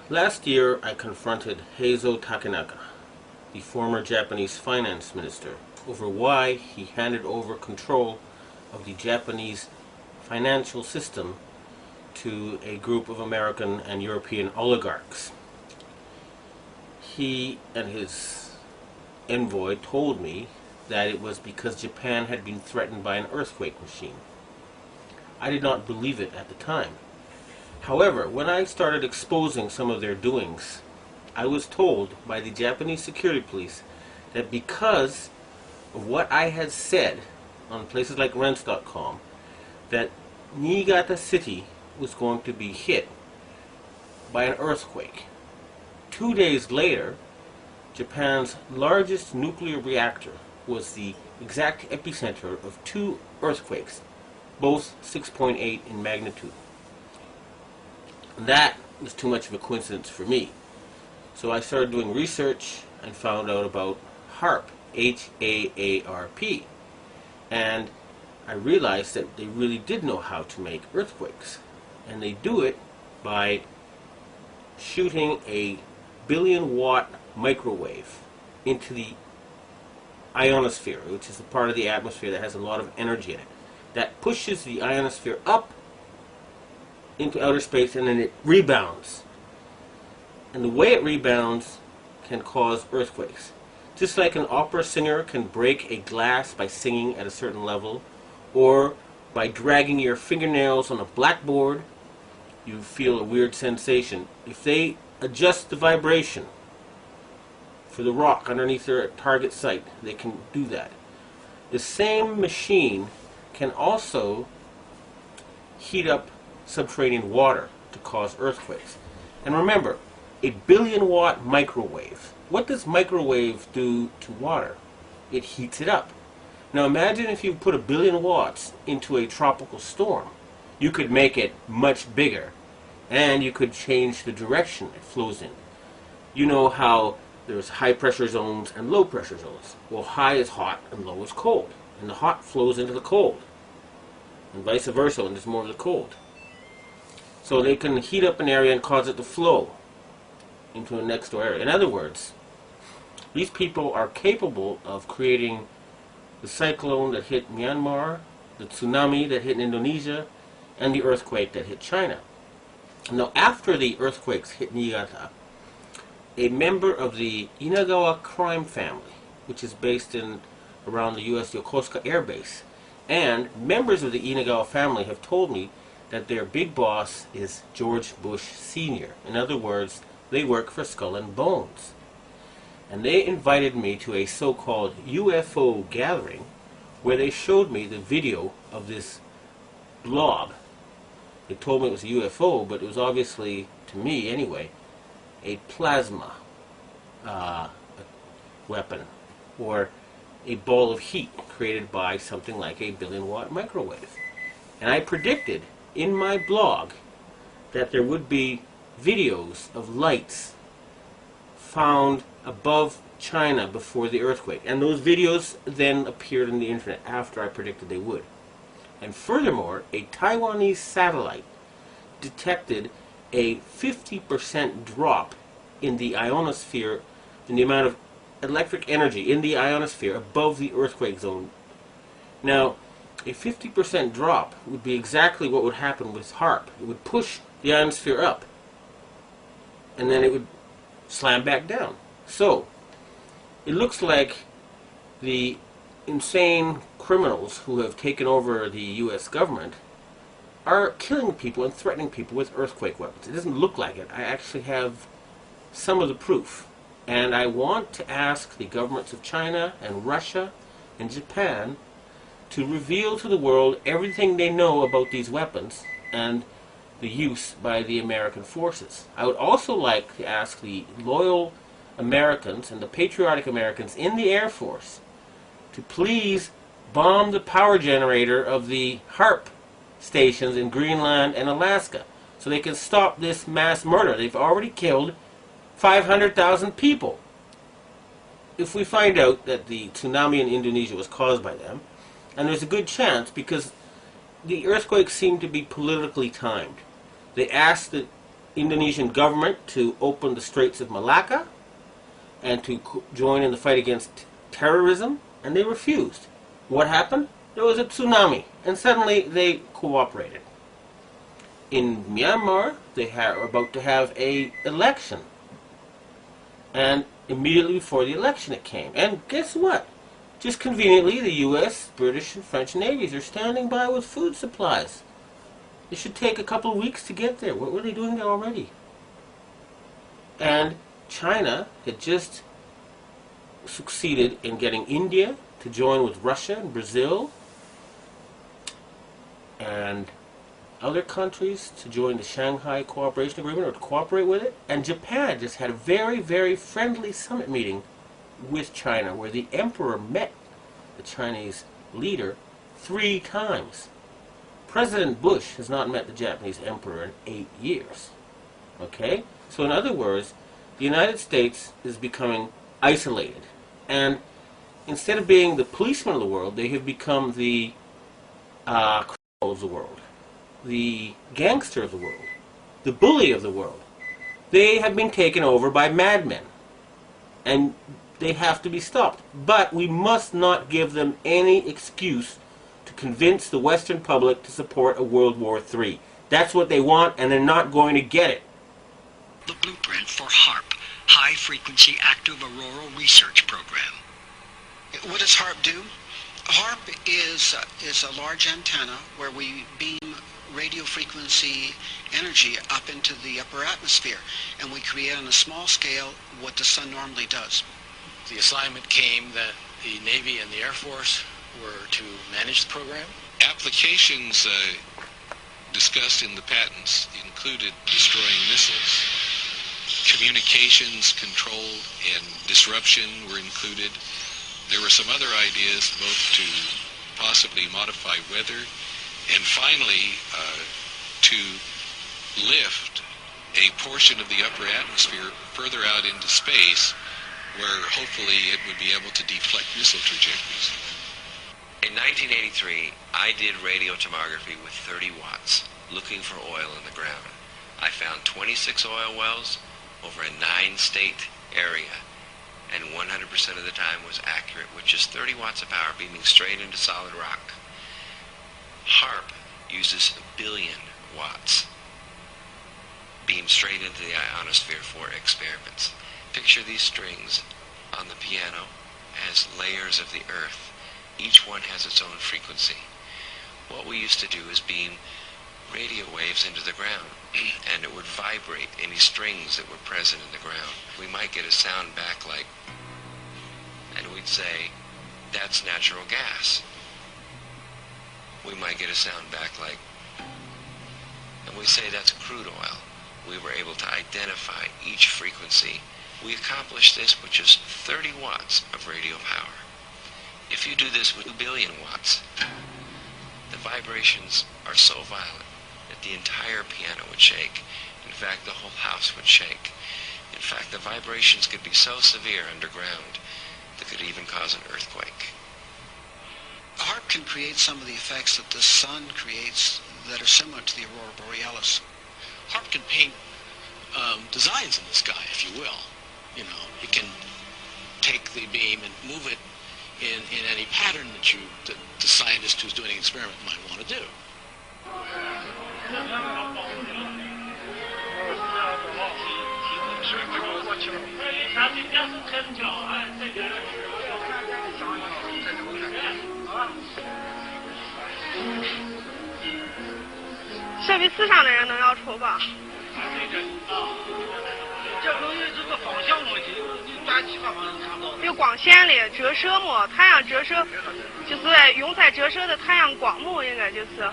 Last year, I confronted Heizo Takenaka, the former Japanese finance minister, over why he handed over control of the Japanese financial system to a group of American and European oligarchs. He and his envoy told me that it was because Japan had been threatened by an earthquake machine. I did not believe it at the time. However, when I started exposing some of their doings, I was told by the Japanese security police that because of what I had said on places like rents.com, that Niigata City was going to be hit by an earthquake. 2 days later, Japan's largest nuclear reactor was the exact epicenter of two earthquakes, both 6.8 in magnitude. That was too much of a coincidence for me. So I started doing research and found out about HAARP, H-A-A-R-P. And I realized that they really did know how to make earthquakes. And they do it by shooting a billion-watt microwave into the ionosphere, which is the part of the atmosphere that has a lot of energy in it. That pushes the ionosphere up into outer space, and then it rebounds. And the way it rebounds can cause earthquakes. Just like an opera singer can break a glass by singing at a certain level, or by dragging your fingernails on a blackboard, you feel a weird sensation. If they adjust the vibration for the rock underneath their target site, they can do that. The same machine can also heat up subterranean water to cause earthquakes. And remember, a billion-watt microwave. What does microwave do to water? It heats it up. Now imagine if you put 1 billion watts into a tropical storm. You could make it much bigger, and you could change the direction it flows in. You know how there's high pressure zones and low pressure zones. Well, high is hot and low is cold. And the hot flows into the cold. And vice versa when there's more of the cold. So they can heat up an area and cause it to flow into a next door area. In other words, these people are capable of creating the cyclone that hit Myanmar, the tsunami that hit Indonesia, and the earthquake that hit China. Now, after the earthquakes hit Niigata, a member of the Inagawa crime family, which is based in around the U.S. Yokosuka Air Base, and members of the Inagawa family have told me that their big boss is George Bush Sr. In other words, they work for Skull and Bones. And they invited me to a so-called UFO gathering where they showed me the video of this blob. They told me it was a UFO, but it was obviously, to me anyway, a plasma weapon, or a ball of heat created by something like a billion-watt microwave. And I predicted in my blog that there would be videos of lights found above China before the earthquake. And those videos then appeared on the internet after I predicted they would. And furthermore, a Taiwanese satellite detected a 50% drop in the ionosphere, in the amount of electric energy in the ionosphere above the earthquake zone. Now, a 50% drop would be exactly what would happen with HAARP. It would push the ionosphere up, and then it would slam back down. So, it looks like the insane criminals who have taken over the U.S. government are killing people and threatening people with earthquake weapons. It doesn't look like it. I actually have some of the proof. And I want to ask the governments of China and Russia and Japan to reveal to the world everything they know about these weapons and the use by the American forces. I would also like to ask the loyal Americans and the patriotic Americans in the Air Force to please bomb the power generator of the HAARP stations in Greenland and Alaska so they can stop this mass murder. They've already killed 500,000 people. If we find out that the tsunami in Indonesia was caused by them, and there's a good chance because the earthquakes seem to be politically timed. They asked the Indonesian government to open the Straits of Malacca and to join in the fight against terrorism, and they refused. What happened? There was a tsunami, and suddenly they cooperated. In Myanmar, they are about to have an election. And immediately before the election it came. And guess what? Just conveniently, the U.S., British, and French navies are standing by with food supplies. It should take a couple of weeks to get there. What were they doing there already? And China had just succeeded in getting India to join with Russia and Brazil and other countries to join the Shanghai Cooperation Agreement or to cooperate with it. And Japan just had a very, very friendly summit meeting with China where the emperor met the Chinese leader 3 times. President Bush has not met the Japanese emperor in 8 years. Okay? So in other words, the United States is becoming isolated. And instead of being the policeman of the world, they have become the criminal of the world, the gangster of the world, the bully of the world. They have been taken over by madmen. And they have to be stopped. But we must not give them any excuse to convince the Western public to support a World War III. That's what they want, and they're not going to get it. The blueprint for HAARP, High Frequency Active Auroral Research Program. What does HAARP do? HAARP is a large antenna where we beam radio frequency energy up into the upper atmosphere, and we create on a small scale what the sun normally does. The assignment came that the Navy and the Air Force were to manage the program. Applications discussed in the patents included destroying missiles. Communications control and disruption were included. There were some other ideas both to possibly modify weather and finally to lift a portion of the upper atmosphere further out into space where hopefully it would be able to deflect missile trajectories. In 1983, I did radio tomography with 30 watts, looking for oil in the ground. I found 26 oil wells over a 9-state area, and 100% of the time was accurate with just 30 watts of power beaming straight into solid rock. HAARP uses 1 billion watts beamed straight into the ionosphere for experiments. Picture these strings on the piano as layers of the earth. Each one has its own frequency. What we used to do is beam radio waves into the ground, and it would vibrate any strings that were present in the ground. We might get a sound back like, and we'd say, that's natural gas. We might get a sound back like, and we say that's crude oil. We were able to identify each frequency. We accomplished this with just 30 watts of radio power. If you do this with 1 billion watts, the vibrations are so violent that the entire piano would shake. In fact, the whole house would shake. In fact, the vibrations could be so severe underground that could even cause an earthquake. HAARP can create some of the effects that the sun creates that are similar to the aurora borealis. HAARP can paint designs in the sky, if you will. You know, it can take the beam and move it in any pattern that the scientist who's doing an experiment might want to do.这比4上的人能要丑吧？这东西是个方向问题，你短期方法能看到。有光线的折射嘛，太阳折射就是用在折射的太阳光幕，应该就是。